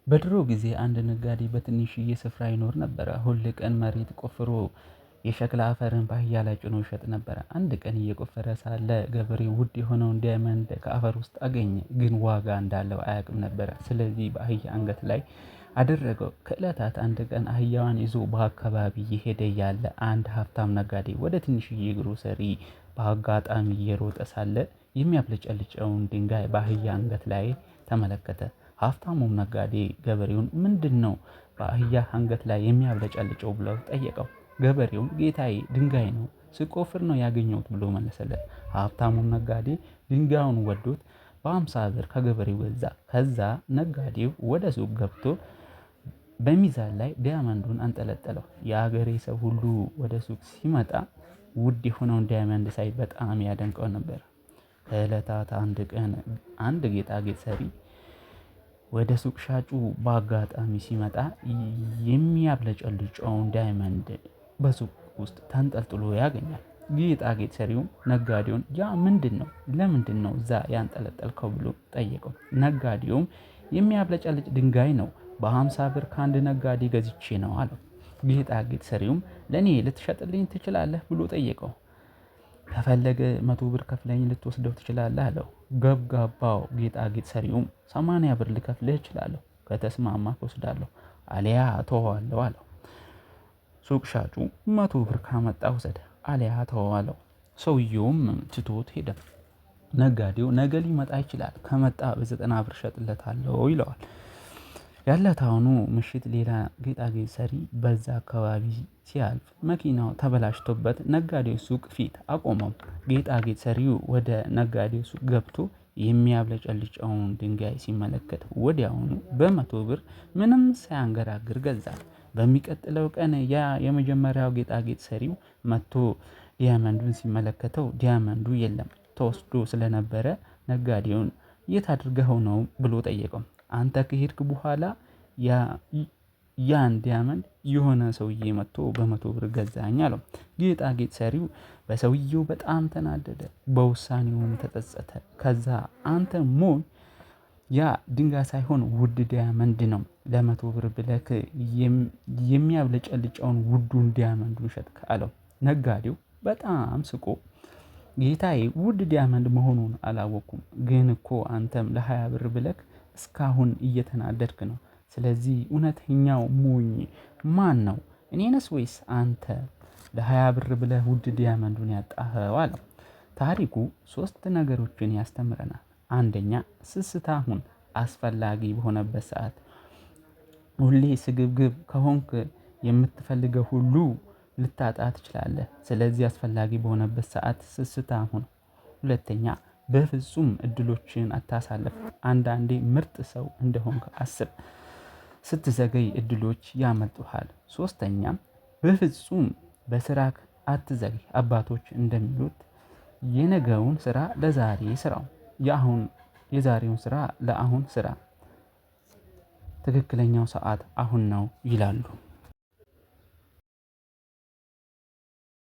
በድሮ ጊዜ አንድ ነጋዴ በትንሽዬ ስፍራ ይኖር ነበረ። ሁል ቀን መሬት ቆፍሮ የሸክላ አፈርን በአህያ ላይ ጭኖ ይሸጥ ነበረ። አንድ ቀን እየቆፈረ ሳለ ገበሬው ውድ የሆነውን ዳይመንድ ከአፈር ውስጥ አገኘ። ግን ዋጋ እንዳለው አያውቅም ነበረ። ስለዚህ በአህያ አንገት ላይ አደረገው። ከእለታት አንድ ቀን አህያዋን ይዞ በአካባቢ እየሄደ ያለ አንድ ሀብታም ነጋዴ ወደ ትንሽዬ ግሮሰሪ በአጋጣሚ እየሮጠ ሳለ የሚያብለጨልጨውን ድንጋይ በአህያ አንገት ላይ ተመለከተ። ሀብታሙም ነጋዴ ገበሬውን ምንድነው በአህያ አንገት ላይ የሚያብለጨልጨው ብለው ጠየቀው። ገበሬውም ጌታዬ ድንጋይ ነው፣ ስቆፍር ነው ያገኘሁት ብሎ መለሰለት። ሀብታሙም ነጋዴ ድንጋዩን ወዶት በ50 ብር ከገበሬው ገዛ። ከዛ ነጋዴው ወደ ሱቅ ገብቶ በሚዛን ላይ ዳይመንዱን አንጠለጠለው። የአገሬ ሰው ሁሉ ወደ ሱቅ ሲመጣ ውድ የሆነውን ዳይመንድ ሳይ በጣም ያደንቀው ነበር። ከእለታት አንድ ቀን አንድ ጌጣጌጥ ሰሪ ወደ ሱቅ ሻጩ በአጋጣሚ ሲመጣ የሚያብለጨልጨውን ዳይመንድ በሱቅ ውስጥ ተንጠልጥሎ ያገኛል። ጌጣጌጥ ሰሪውም ነጋዴውን ያ ምንድነው? ለምንድነው እዛ ያንጠለጠልከው ብሎ ጠየቀው። ነጋዴውም የሚያብለጨልጭ ድንጋይ ነው፣ በ50 ብር ከአንድ ነጋዴ ገዝቼ ነው አለው። ጌጣጌጥ ሰሪውም ለኔ ልትሸጥልኝ ትችላለህ ብሎ ጠየቀው። ከፈለገ 100 ብር ከፍለኝ ልትወስደው ትችላለህ አለው። ገብጋባው ጌጣጌጥ ሰሪውም 80 ብር ልከፍልህ እችላለሁ፣ ከተስማማህ እወስዳለሁ፣ አሊያ እተወዋለሁ አለው። ሱቅ ሻጩ 100 ብር ካመጣ ውሰድ፣ አሊያ ተወው አለው። ሰውየውም ትቶት ሄደ። ነጋዴው ነገ ሊመጣ ይችላል፣ ከመጣ በ90 ብር እሸጥለታለሁ ይለዋል። ያለታውኑ ምሽት ሌላ ጌጣጌጥ ሰሪ በዛ አካባቢ ሲያልፍ መኪናው ተበላሽቶበት ነጋዴው ሱቅ ፊት አቆመው። ጌጣጌጥ ሰሪው ወደ ነጋዴው ሱቅ ገብቶ የሚያብለጨልጨውን ድንጋይ ሲመለከት ወዲያውኑ በ100 ብር ምንም ሳያንገራግር ገዛ። በሚቀጥለው ቀን ያ የመጀመሪያው ጌጣጌጥ ሰሪው መጥቶ ዲያመንዱን ሲመለከተው ዲያመንዱ የለም፣ ተወስዶ ስለነበረ ነጋዴውን የት አድርገኸው ነው ብሎ ጠየቀው። አንተ ከሄድክ በኋላ ያን ዲያመንድ የሆነ ሰውዬ መጥቶ በ100 ብር ገዛኝ አለው። ጌጣጌጥ ሰሪው በሰውየው በጣም ተናደደ፣ በውሳኔውም ተጸጸተ። ከዛ አንተ ሞኝ፣ ያ ድንጋይ ሳይሆን ውድ ዲያመንድ ነው፣ ለ100 ብር ብለክ የሚያብለጨልጨውን ውዱን ዲያመንዱን ሸጥክ አለው። ነጋዴው በጣም ስቆ ጌታዬ ውድ ዲያመንድ መሆኑን አላወኩም፣ ግን እኮ አንተም ለ20 ብር ብለክ እስካሁን እየተናደድክ ነው። ስለዚህ እውነተኛው ሞኝ ማን ነው? እኔንስ ወይስ አንተ ለ20 ብር ብለህ ውድ ዲያመንዱን ያጣኸው አለው። ታሪኩ 3 ነገሮችን ያስተምረናል። አንደኛ ስስታም ሁን፣ አስፈላጊ በሆነበት ሰዓት። ሁሌ ስግብግብ ከሆንክ የምትፈልገው ሁሉ ልታጣ ትችላለህ። ስለዚህ አስፈላጊ በሆነበት ሰዓት ስስታም ሁን። ሁለተኛ በፍጹም እድሎችን አታሳልፍ። አንዳንዴ ምርጥ ሰው እንደሆንክ አስብ፣ ስትዘገይ እድሎች ያመልጡሃል። ሶስተኛም በፍጹም በስራክ አትዘግይ። አባቶች እንደሚሉት የነገውን ስራ ለዛሬ ስራው፣ የዛሬውን ስራ ለአሁን ስራ፣ ትክክለኛው ሰዓት አሁን ነው ይላሉ።